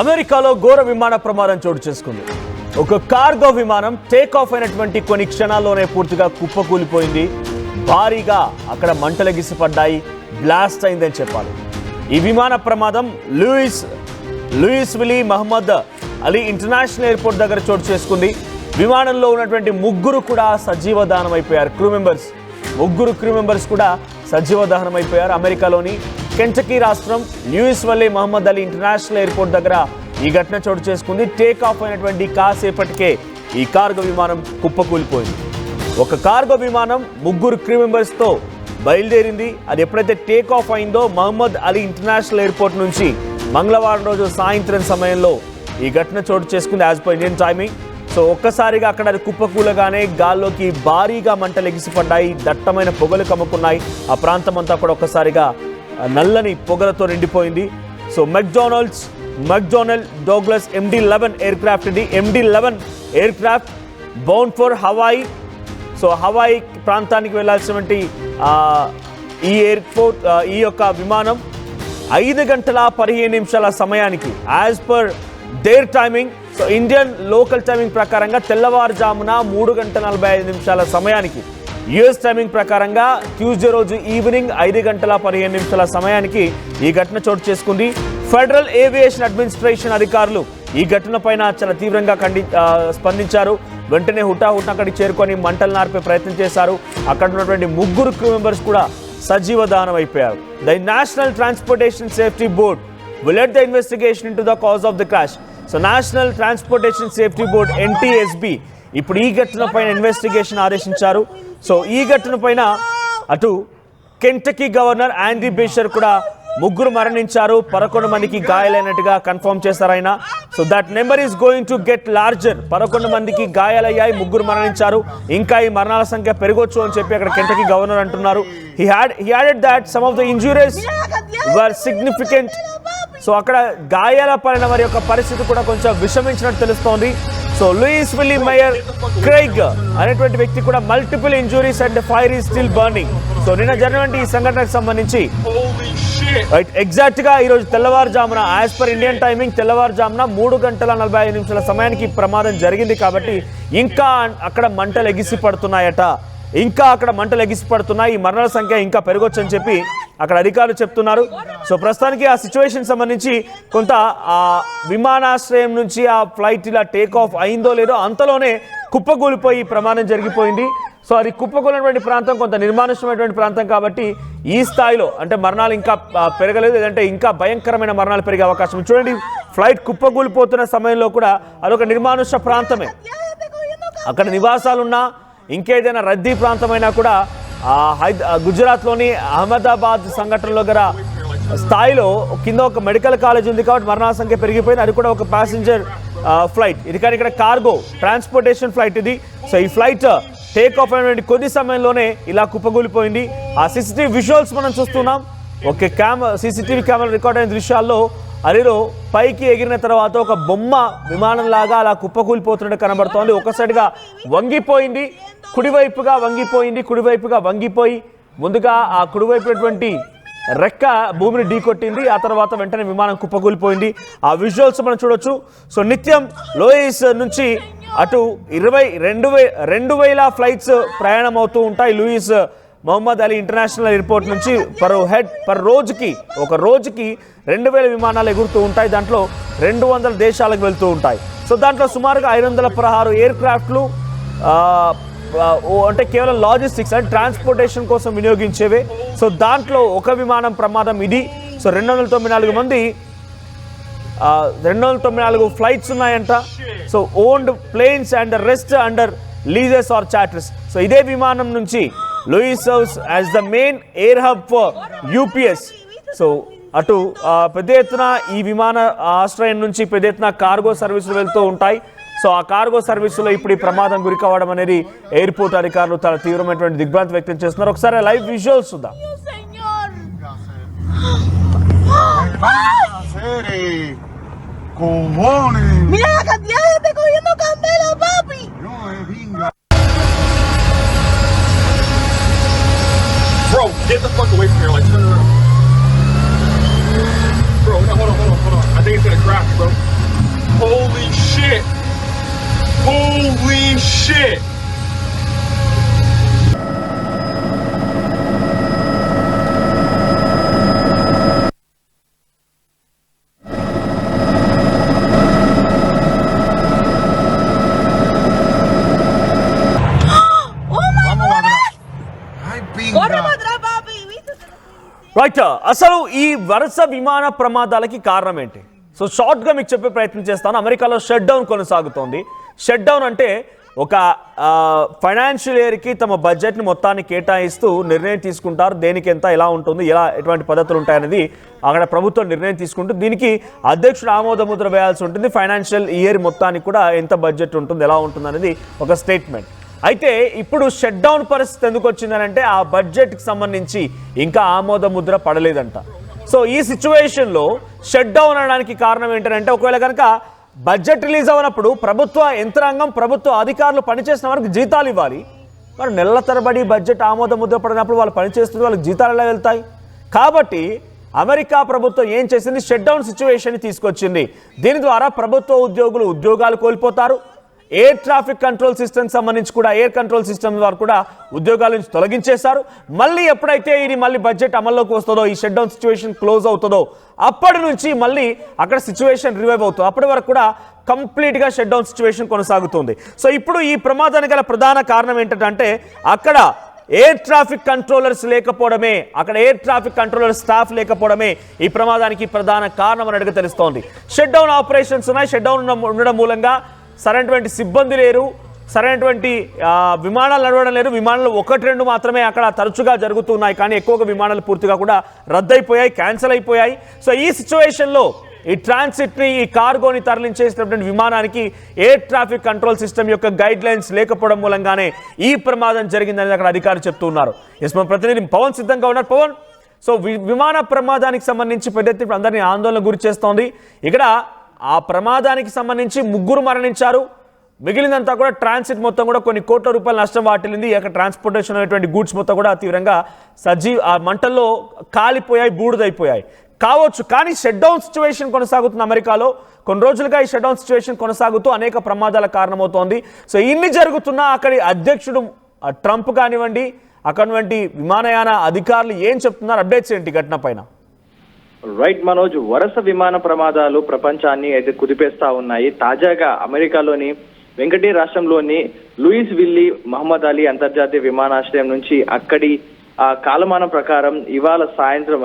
అమెరికాలో ఘోర విమాన ప్రమాదం చోటు చేసుకుంది. ఒక కార్గో విమానం టేక్ ఆఫ్ అయినటువంటి కొన్ని క్షణాల్లోనే పూర్తిగా కుప్పకూలిపోయింది. భారీగా అక్కడ మంటలెగిసిపడ్డాయి, బ్లాస్ట్ అయిందని చెప్పాలి. ఈ విమాన ప్రమాదం Louisville Muhammad Ali international airport దగ్గర చోటు చేసుకుంది. విమానంలో ఉన్నటువంటి ముగ్గురు కూడా సజీవ దహనం అయిపోయారు. ముగ్గురు క్రూ మెంబర్స్ కూడా సజీవ దహనం అయిపోయారు. అమెరికాలోని కెంటకీ రాష్ట్రం Louisville Muhammad Ali international airport దగ్గర ఈ ఘటన చోటు చేసుకుంది. టేక్ ఆఫ్ అయినటువంటి కాసేపటికే ఈ కార్గో విమానం కుప్పకూలిపోయింది. ఒక కార్గో విమానం ముగ్గురు క్రూ మెంబర్స్తో బయలుదేరింది. అది ఎప్పుడైతే టేక్ ఆఫ్ అయిందో మహమ్మద్ అలీ ఇంటర్నేషనల్ ఎయిర్పోర్ట్ నుంచి మంగళవారం రోజు సాయంత్రం సమయంలో ఈ ఘటన చోటు చేసుకుంది as per Indian timing. So ఒక్కసారిగా అక్కడ అది కుప్పకూలగానే గాల్లోకి భారీగా మంటలు ఎగిసిపడ్డాయి, దట్టమైన పొగలు కమ్ముకున్నాయి. ఆ ప్రాంతం అంతా కూడా ఒక్కసారిగా నల్లని పొగలతో నిండిపోయింది. సో మెక్డొనాల్డ్ డోగ్లస్ MD-11 ఎయిర్క్రాఫ్ట్ ఇది. MD-11 aircraft bound for Hawaii. So Hawaii ప్రాంతానికి వెళ్ళాల్సినటువంటి ఈ ఎయిర్పోర్ట్ ఈ యొక్క విమానం 5 గంటల 15 నిమిషాల సమయానికి as per their timing, so Indian local timing ప్రకారంగా తెల్లవారుజామున 3 గంటల 45 నిమిషాల సమయానికి, యుఎస్ టైమింగ్ ప్రకారంగా ట్యూస్డే రోజు ఈవినింగ్ 5 గంటల 15 నిమిషాల సమయానికి ఈ ఘటన చోటు చేసుకుంది. ఫెడరల్ ఏవియేషన్ అడ్మినిస్ట్రేషన్ అధికారులు ఈ ఘటన పైన చాలా తీవ్రంగా స్పందించారు. వెంటనే హుటాహుటిన అక్కడికి చేరుకొని మంటలు నార్పే ప్రయత్నం చేశారు. అక్కడ ఉన్నటువంటి ముగ్గురు క్రూ మెంబర్స్ కూడా సజీవ దహనం అయిపోయారు. The national transportation safety board will lead the investigation into the cause of the crash. So national transportation safety board NTSB ఇప్పుడు ఈ ఘటన పైన ఇన్వెస్టిగేషన్ ఆదేశించారు. సో ఈ ఘటన పైన అటు కెంటకీ గవర్నర్ ఆండ్రీ బేషర్ కూడా ముగ్గురు మరణించారు, 11 మందికి గాయాలైనట్టుగా కన్ఫర్మ్ చేశారు ఆయన. So that number is going to get larger. 11 మందికి గాయాలయ్యాయి, ముగ్గురు మరణించారు, ఇంకా ఈ మరణాల సంఖ్య పెరగొచ్చు అని చెప్పి అక్కడ కెంటకీ గవర్నర్ అంటున్నారు. he added that some of the injuries were significant. So అక్కడ గాయాల పడిన వారి యొక్క పరిస్థితి కూడా కొంచెం విషమించినట్టు తెలుస్తోంది. So Louisville mayor Craig అనేటువంటి వ్యక్తి కూడా multiple injuries and fire is still burning. So నిన్న జరిగినటువంటి ఈ సంఘటనకు సంబంధించి ఎగ్జాక్ట్ గా ఈరోజు తెల్లవారుజామున యాజ్ పర్ ఇండియన్ టైమింగ్ తెల్లవారుజామున 3 గంటల 45 నిమిషాల సమయానికి ప్రమాదం జరిగింది. కాబట్టి ఇంకా అక్కడ మంటలు ఎగిసిపడుతున్నాయట, ఈ మరణాల సంఖ్య ఇంకా పెరగొచ్చని చెప్పి అక్కడ అధికారులు చెప్తున్నారు. సో ప్రస్తుతానికి ఆ సిచ్యువేషన్ సంబంధించి కొంత ఆ విమానాశ్రయం నుంచి ఆ ఫ్లైట్ ఇలా టేక్ ఆఫ్ అయిందో లేదో అంతలోనే కుప్పకూలిపోయి ప్రమాదం జరిగిపోయింది. సో అది కుప్పకూలినటువంటి ప్రాంతం కొంత నిర్మానుష్యమైనటువంటి ప్రాంతం కాబట్టి ఈ స్థాయిలో అంటే మరణాలు ఇంకా పెరగలేదు, లేదంటే ఇంకా భయంకరమైన మరణాలు పెరిగే అవకాశం. చూడండి, ఫ్లైట్ కుప్పకూలిపోతున్న సమయంలో కూడా అదొక నిర్మానుష్య ప్రాంతమే. అక్కడ నివాసాలున్నా ఇంకేదైనా రద్దీ ప్రాంతమైనా కూడా గుజరాత్లోని అహ్మదాబాద్ సంఘటనలో గల స్థాయిలో కింద ఒక మెడికల్ కాలేజ్ ఉంది కాబట్టి మరణాల సంఖ్య పెరిగిపోయింది. అది కూడా ఒక ప్యాసింజర్ ఫ్లైట్ ఇది, కానీ ఇక్కడ కార్గో ట్రాన్స్పోర్టేషన్ ఫ్లైట్ ఇది. సో ఈ ఫ్లైట్ టేక్ ఆఫ్ అయినటువంటి కొద్ది సమయంలోనే ఇలా కుప్పకూలిపోయింది. ఆ CCTV విజువల్స్ మనం చూస్తున్నాం. ఓకే, CCTV కెమెరా రికార్డ్ అయిన దృశ్యాల్లో అరిలో పైకి ఎగిరిన తర్వాత ఒక బొమ్మ విమానం లాగా అలా కుప్పకూలిపోతున్నట్టు కనబడుతోంది. ఒకసారిగా వంగిపోయింది, కుడివైపుగా వంగిపోయి ముందుగా ఆ కుడివైపునటువంటి రెక్క భూమిని ఢీకొట్టింది. ఆ తర్వాత వెంటనే విమానం కుప్పకూలిపోయింది. ఆ విజువల్స్ మనం చూడొచ్చు. సో నిత్యం లూయిస్ నుంచి అటు 2,000 ఫ్లైట్స్ ప్రయాణం అవుతూ ఉంటాయి. Louis Muhammad Ali international airport నుంచి ఒక రోజుకి 2,000 విమానాలు ఎగురుతూ ఉంటాయి. దాంట్లో 200 దేశాలకు వెళ్తూ ఉంటాయి. సో దాంట్లో సుమారుగా 516 ఎయిర్ క్రాఫ్ట్లు అంటే కేవలం లాజిస్టిక్స్ అంటే ట్రాన్స్పోర్టేషన్ కోసం వినియోగించేవే. సో దాంట్లో ఒక విమానం ప్రమాదం ఇది. సో 294 ఫ్లైట్స్ ఉన్నాయంట. So owned planes and rest under leases or charters. So ఇదే విమానం నుంచి Louis serves as the main air hub for UPS. So అటు పెద్ద ఎత్తున ఈ విమాన ఆశ్రయం నుంచి పెద్ద ఎత్తున కార్గో సర్వీసులు వెళ్తూ ఉంటాయి. సో ఆ కార్గో సర్వీసులో ఇప్పుడు ఈ ప్రమాదం గురి కావడం అనేది ఎయిర్పోర్ట్ అధికారులు చాలా తీవ్రమైనటువంటి దిగ్భ్రాంతి వ్యక్తం చేస్తున్నారు. ఒకసారి లైవ్ విజువల్స్ చూద్దాం. Bro, get the fuck away from here, like turn around. Bro, no, hold on. I think into the craft, bro. Holy shit! Holy shit! Right, అసలు ఈ వరుస విమాన ప్రమాదాలకి కారణం ఏంటి? సో షార్ట్గా మీకు చెప్పే ప్రయత్నం చేస్తాను. అమెరికాలో షట్ డౌన్ కొనసాగుతోంది. షట్ డౌన్ అంటే ఒక ఫైనాన్షియల్ ఇయర్కి తమ బడ్జెట్ని మొత్తాన్ని కేటాయిస్తూ నిర్ణయం తీసుకుంటారు. దేనికి ఎంత, ఎలా ఉంటుంది, ఎటువంటి పద్ధతులు ఉంటాయనేది అక్కడ ప్రభుత్వం నిర్ణయం తీసుకుంటుంది. దీనికి అధ్యక్షుడు ఆమోద ముద్ర వేయాల్సి ఉంటుంది. ఫైనాన్షియల్ ఇయర్ మొత్తానికి కూడా ఎంత బడ్జెట్ ఉంటుంది, ఎలా ఉంటుంది అనేది ఒక స్టేట్మెంట్. అయితే ఇప్పుడు షట్ డౌన్ పరిస్థితి ఎందుకు వచ్చిందనంటే ఆ బడ్జెట్కి సంబంధించి ఇంకా ఆమోద ముద్ర పడలేదంట. సో ఈ సిచ్యువేషన్లో షట్ డౌన్ అనడానికి కారణం ఏంటంటే, ఒకవేళ కనుక బడ్జెట్ రిలీజ్ అవ్వనప్పుడు ప్రభుత్వ యంత్రాంగం, ప్రభుత్వ అధికారులు పనిచేసిన వారికి జీతాలు ఇవ్వాలి. మరి నెలల తరబడి బడ్జెట్ ఆమోద ముద్ర పడినప్పుడు వాళ్ళు పనిచేస్తుంది, వాళ్ళకి జీతాలు ఎలా వెళ్తాయి? కాబట్టి అమెరికా ప్రభుత్వం ఏం చేసింది, షట్ డౌన్ సిచ్యువేషన్ తీసుకొచ్చింది. దీని ద్వారా ప్రభుత్వ ఉద్యోగులు ఉద్యోగాలు కోల్పోతారు. ఎయిర్ ట్రాఫిక్ కంట్రోల్ సిస్టమ్ సంబంధించి కూడా, ఎయిర్ కంట్రోల్ సిస్టమ్ వారు కూడా ఉద్యోగాల నుంచి తొలగించేశారు. మళ్ళీ ఎప్పుడైతే ఇది మళ్ళీ బడ్జెట్ అమల్లోకి వస్తుందో, ఈ షట్ డౌన్ సిచ్యువేషన్ క్లోజ్ అవుతుందో, అప్పటి నుంచి మళ్ళీ అక్కడ సిచ్యువేషన్ రివైవ్ అవుతుంది. అప్పటి వరకు కూడా కంప్లీట్గా షట్ డౌన్ సిచ్యువేషన్ కొనసాగుతుంది. సో ఇప్పుడు ఈ ప్రమాదానికి గల ప్రధాన కారణం ఏంటంటే అక్కడ ఎయిర్ ట్రాఫిక్ కంట్రోలర్స్ లేకపోవడమే, అక్కడ ఎయిర్ ట్రాఫిక్ కంట్రోలర్ స్టాఫ్ లేకపోవడమే ఈ ప్రమాదానికి ప్రధాన కారణం అని అడిగి తెలుస్తోంది. షట్ డౌన్ ఆపరేషన్స్ ఉన్నాయి. షట్ డౌన్ ఉండడం మూలంగా సరైనటువంటి సిబ్బంది లేరు, సరైనటువంటి విమానాలు నడవడం లేదు. విమానాలు 1-2 మాత్రమే అక్కడ తరచుగా జరుగుతున్నాయి, కానీ ఎక్కువగా విమానాలు పూర్తిగా కూడా రద్దయిపోయాయి, క్యాన్సిల్ అయిపోయాయి. సో ఈ సిచ్యువేషన్లో ఈ ట్రాన్సిట్ని, ఈ కార్గోని తరలించేసినటువంటి విమానానికి ఎయిర్ ట్రాఫిక్ కంట్రోల్ సిస్టమ్ యొక్క గైడ్ లైన్స్ లేకపోవడం మూలంగానే ఈ ప్రమాదం జరిగిందని అక్కడ అధికారులు చెప్తున్నారు. ఎస్, మన ప్రతినిధి పవన్ సిద్ధంగా ఉన్నారు. పవన్, సో విమాన ప్రమాదానికి సంబంధించి పెద్ద ఎత్తున అందరినీ ఆందోళన గురి చేస్తోంది. ఇక్కడ ఆ ప్రమాదానికి సంబంధించి 3 మరణించారు. మిగిలినంతా కూడా ట్రాన్సిట్ మొత్తం కూడా కొన్ని కోట్ల రూపాయల నష్టం వాటిల్లింది. అక్కడ ట్రాన్స్పోర్టేషన్ అనేటువంటి గూడ్స్ మొత్తం కూడా తీవ్రంగా ఆ మంటల్లో కాలిపోయాయి, బూడిదైపోయాయి కావచ్చు. కానీ షట్ డౌన్ సిచ్యువేషన్ కొనసాగుతుంది అమెరికాలో. కొన్ని రోజులుగా ఈ షట్ డౌన్ సిచ్యువేషన్ కొనసాగుతూ అనేక ప్రమాదాలకు కారణమవుతోంది. సో ఇన్ని జరుగుతున్నా అక్కడి అధ్యక్షుడు ట్రంప్ కానివ్వండి, అక్కడి విమానయాన అధికారులు ఏం చెప్తున్నారు, అప్డేట్స్ ఏంటి ఘటన పైన? రైట్ మనోజ్, వరుస విమాన ప్రమాదాలు ప్రపంచాన్ని అయితే కుదిపేస్తా ఉన్నాయి. తాజాగా అమెరికాలోని వెంకటే రాష్ట్రంలోని లూయిస్ విల్లీ మహమ్మద్ అలీ అంతర్జాతీయ విమానాశ్రయం నుంచి అక్కడి కాలమానం ప్రకారం ఇవాళ సాయంత్రం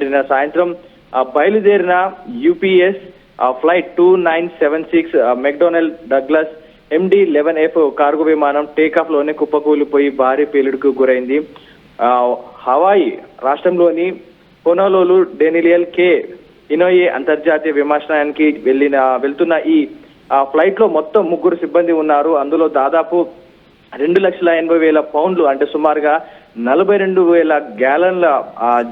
నిన్న సాయంత్రం బయలుదేరిన UPS flight 2976 McDonald Douglas MD-11F cargo విమానం టేకాఫ్ లోనే కుప్పకూలిపోయి భారీ పేలుడుకు గురైంది. హవాయి రాష్ట్రంలోని హోనోలులు డేనియల్ కే ఇనోయే అంతర్జాతీయ విమానాశ్రయానికి వెళ్తున్న ఈ ఫ్లైట్ లో మొత్తం 3 సిబ్బంది ఉన్నారు. అందులో దాదాపు 2,80,000 పౌండ్లు అంటే సుమారుగా 42,000 గ్యాలన్ల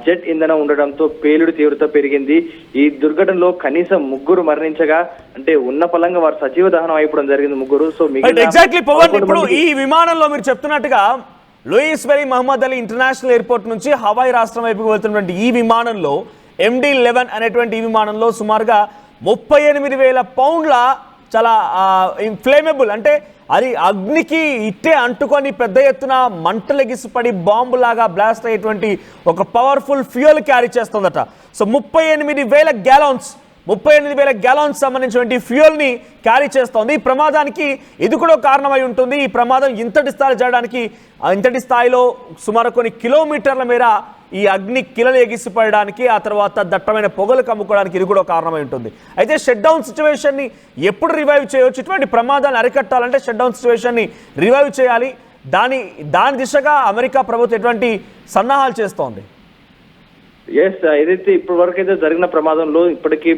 జెట్ ఇంధనం ఉండడంతో పేలుడు తీవ్రత పెరిగింది. ఈ దుర్ఘటనలో కనీసం 3 మరణించగా, అంటే ఉన్న పలంగా వారు సజీవ దహనం అయిపోవడం జరిగింది 3. సో ఎగ్జాక్ట్లీ పవన్, ఇప్పుడు ఈ విమానంలో మీరు చెప్తున్నట్టుగా Louisville Muhammad Ali international airport నుంచి హవాయి రాష్ట్రం వైపుకు వెళ్తున్నటువంటి ఈ విమానంలో MD-11 అనేటువంటి ఈ విమానంలో సుమారుగా 38,000 పౌండ్ల చాలా ఇన్ఫ్లేమబుల్, అంటే అది అగ్నికి ఇట్టే అంటుకొని పెద్ద ఎత్తున మంటలెగిసిపడి బాంబులాగా బ్లాస్ట్ అయ్యేటువంటి ఒక పవర్ఫుల్ ఫ్యూయల్ క్యారీ చేస్తుందట. సో 38,000 గ్యాలన్స్ సంబంధించినటువంటి ఫ్యూయల్ని క్యారీ చేస్తోంది. ఈ ప్రమాదానికి ఇది కూడా కారణమై ఉంటుంది. ఈ ప్రమాదం ఇంతటి స్థాయిలో జరగడానికి, ఇంతటి స్థాయిలో సుమారు కొన్ని కిలోమీటర్ల మేర ఈ అగ్ని కిలలు ఎగిసిపడడానికి, ఆ తర్వాత దట్టమైన పొగలు కమ్ముకోవడానికి ఇది కూడా కారణమై ఉంటుంది. అయితే షట్ డౌన్ సిచ్యువేషన్ని ఎప్పుడు రివైవ్ చేయవచ్చు? ఇటువంటి ప్రమాదాలను అరికట్టాలంటే షట్ డౌన్ సిచ్యువేషన్ని రివైవ్ చేయాలి. దాని దిశగా అమెరికా ప్రభుత్వం ఎటువంటి సన్నాహాలు చేస్తోంది? ఏదైతే ఇప్పటి వరకు అయితే జరిగిన ప్రమాదంలో ఇప్పటికీ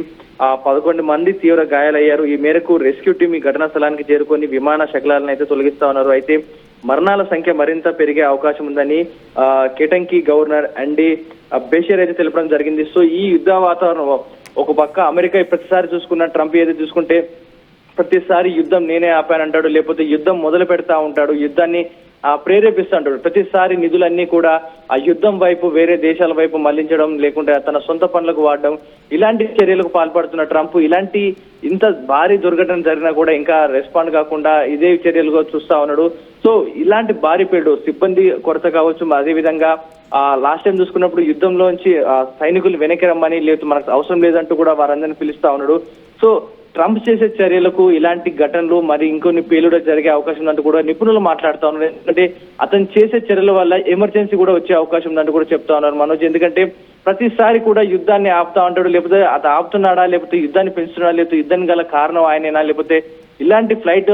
11 మంది తీవ్ర గాయాలయ్యారు. ఈ మేరకు రెస్క్యూ టీం ఈ ఘటనా స్థలానికి చేరుకొని విమాన శకలాలను అయితే తొలగిస్తా ఉన్నారు. అయితే మరణాల సంఖ్య మరింత పెరిగే అవకాశం ఉందని కెటంకీ గవర్నర్ అండీ బేషర్ అయితే తెలపడం జరిగింది. సో ఈ యుద్ధ వాతావరణం ఒక పక్క అమెరికా ప్రతిసారి చూసుకున్న ట్రంప్ ఏదైతే చూసుకుంటే ప్రతిసారి యుద్ధం నేనే ఆపానంటాడు, లేకపోతే యుద్ధం మొదలు పెడతా ఉంటాడు, యుద్ధాన్ని ప్రేరేపిస్తుంటాడు. ప్రతిసారి నిధులన్నీ కూడా ఆ యుద్ధం వైపు, వేరే దేశాల వైపు మళ్లించడం, లేకుంటే తన సొంత పనులకు వాడడం, ఇలాంటి చర్యలకు పాల్పడుతున్న ట్రంప్ ఇలాంటి ఇంత భారీ దుర్ఘటన జరిగినా కూడా ఇంకా రెస్పాండ్ కాకుండా ఇదే చర్యలుగా చూస్తా ఉన్నాడు. సో ఇలాంటి భారీ పేడు సిబ్బంది కొరత కావచ్చు, అదే విధంగా లాస్ట్ టైం చూసుకున్నప్పుడు యుద్ధంలోంచి సైనికులు వెనక్కి రమ్మని, లేదు మనకు అవసరం లేదంటూ కూడా వారందరినీ పిలుస్తా ఉన్నాడు. సో ట్రంప్ చేసే చర్యలకు ఇలాంటి ఘటనలు మరి ఇంకొన్ని పేలుడు జరిగే అవకాశం ఉందంటూ కూడా నిపుణులు మాట్లాడుతూ ఉన్నారు. ఎందుకంటే అతను చేసే చర్యల వల్ల ఎమర్జెన్సీ కూడా వచ్చే అవకాశం ఉందంటూ కూడా చెప్తా ఉన్నారు మనోజ్. ఎందుకంటే ప్రతిసారి కూడా యుద్ధాన్ని ఆపుతా ఉంటాడు, లేకపోతే అది ఆపుతున్నాడా, లేకపోతే యుద్ధాన్ని పెంచుతున్నాడా, లేకపోతే యుద్ధానికి గల కారణం ఆయనేనా, లేకపోతే ఇలాంటి ఫ్లైట్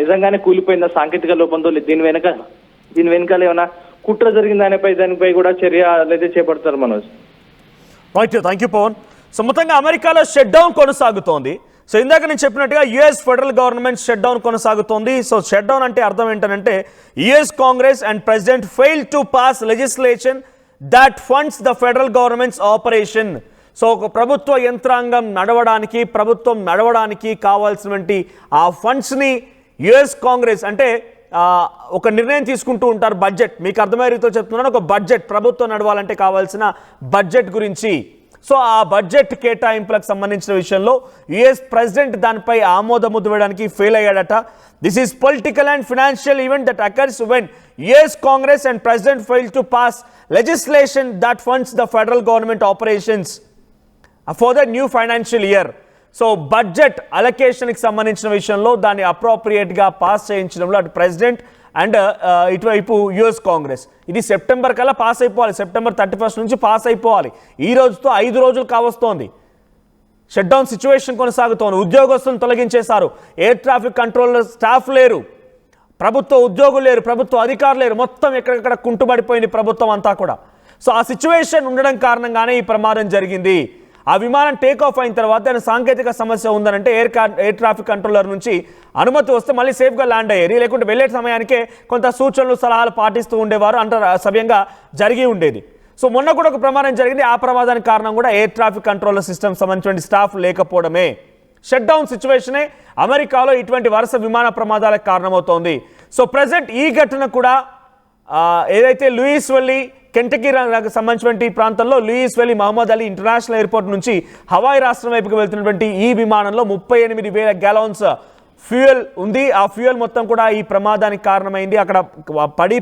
నిజంగానే కూలిపోయిన సాంకేతిక లోపంతో దీని వెనకాల ఏమైనా కుట్ర జరిగింది దానిపై కూడా చర్య అయితే చేపడతారు Manoj. Right, thank you Pavan. So మొత్తంగా అమెరికాలో షట్ డౌన్ కొనసాగుతోంది. సో ఇందాక నేను చెప్పినట్టుగా US federal government shutdown కొనసాగుతోంది. సో షట్ డౌన్ అంటే అర్థం ఏంటంటే US Congress and president fail to pass legislation that funds the federal government's operation. So ఒక ప్రభుత్వ యంత్రాంగం ప్రభుత్వం నడవడానికి కావాల్సినటువంటి ఆ ఫండ్స్ని యుఎస్ కాంగ్రెస్ అంటే ఒక నిర్ణయం తీసుకుంటూ ఉంటారు. బడ్జెట్, మీకు అర్థమయ్యే రీతిలో చెప్తున్నాను, ఒక బడ్జెట్, ప్రభుత్వం నడవాలంటే కావాల్సిన బడ్జెట్ గురించి. సో ఆ బడ్జెట్ కేటాయింపులకు సంబంధించిన విషయంలో యుఎస్ ప్రెసిడెంట్ దానిపై ఆమోదముద్ర వేయడానికి ఫెయిల్ అయ్యాడట. This is political and financial event that occurs when US Congress and president fail to pass legislation that funds the federal government operations for the new financial year. So budget అలొకేషన్కి సంబంధించిన విషయంలో దాన్ని అప్రోప్రియేట్గా pass చేయించడంలో అటు president and ఇటువైపు US Congress ఇది September కల్లా పాస్ అయిపోవాలి. సెప్టెంబర్ 31 నుంచి పాస్ అయిపోవాలి. ఈ రోజుతో 5 రోజులు కావస్తోంది. షట్ డౌన్ సిచ్యువేషన్ కొనసాగుతోంది. ఉద్యోగస్తులను తొలగించేశారు. ఎయిర్ ట్రాఫిక్ కంట్రోలర్ స్టాఫ్ లేరు, ప్రభుత్వ ఉద్యోగులు లేరు, ప్రభుత్వ అధికారులు లేరు. మొత్తం ఎక్కడెక్కడ కుంటుబడిపోయింది ప్రభుత్వం అంతా కూడా. సో ఆ సిచ్యువేషన్ ఉండడం కారణంగానే ఈ ప్రమాదం జరిగింది. ఆ విమానం టేక్ ఆఫ్ అయిన తర్వాత దాని సాంకేతిక సమస్య ఉందనంటే ఎయిర్ ట్రాఫిక్ కంట్రోలర్ నుంచి అనుమతి వస్తే మళ్ళీ సేఫ్గా ల్యాండ్ అయ్యారు. లేకుంటే వెళ్ళే సమయానికే కొంత సూచనలు సలహాలు పాటిస్తూ ఉండేవారు, సవ్యంగా జరిగి ఉండేది. సో మొన్న కూడా ఒక ప్రమాదం జరిగింది. ఆ ప్రమాదానికి కారణం కూడా ఎయిర్ ట్రాఫిక్ కంట్రోలర్ సిస్టమ్ సంబంధించిన స్టాఫ్ లేకపోవడమే. షట్ డౌన్ సిచ్యువేషనే అమెరికాలో ఇటువంటి వరుస విమాన ప్రమాదాలకు కారణమవుతోంది. సో ప్రజెంట్ ఈ ఘటన కూడా ఏదైతే లూయిస్ వెల్లీ కెంటకీ సంబంధించినటువంటి ప్రాంతంలో Louisville Muhammad Ali international airport నుంచి హవాయి రాష్ట్రం వైపుకి వెళ్తున్నటువంటి ఈ విమానంలో 38,000 గ్యాలన్స్ ఫ్యూయల్ ఉంది. ఆ ఫ్యూయల్ మొత్తం కూడా ఈ ప్రమాదానికి కారణమైంది. అక్కడ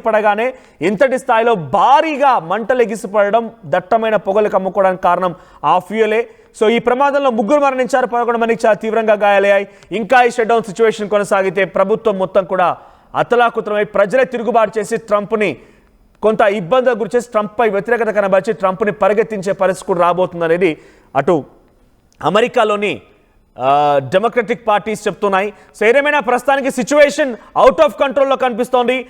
పడగానే ఎంతటి స్థాయిలో భారీగా మంటలు ఎగిసిపడడం, దట్టమైన పొగలు కమ్ముకోవడానికి కారణం ఆ ఫ్యూయలే. సో ఈ ప్రమాదంలో 3 మరణించారు, 11 మందికి చాలా తీవ్రంగా గాయాలయ్యాయి. ఇంకా ఈ షట్ డౌన్ సిచ్యువేషన్ కొనసాగితే ప్రభుత్వం మొత్తం కూడా అతలాకుతలమై ప్రజలే తిరుగుబాటు చేసి ట్రంప్ని కొంత ఇబ్బందులకు గురి చేసి ట్రంప్పై వ్యతిరేకత కనబరిచి ట్రంప్ని పరిగెత్తించే పరిస్థితి కూడా రాబోతుందనేది అటు అమెరికాలోని డెమోక్రటిక్ పార్టీస్ చెప్తున్నాయి. సో ఏదేమైనా ప్రస్తుతానికి సిచ్యువేషన్ అవుట్ ఆఫ్ కంట్రోల్లో కనిపిస్తోంది.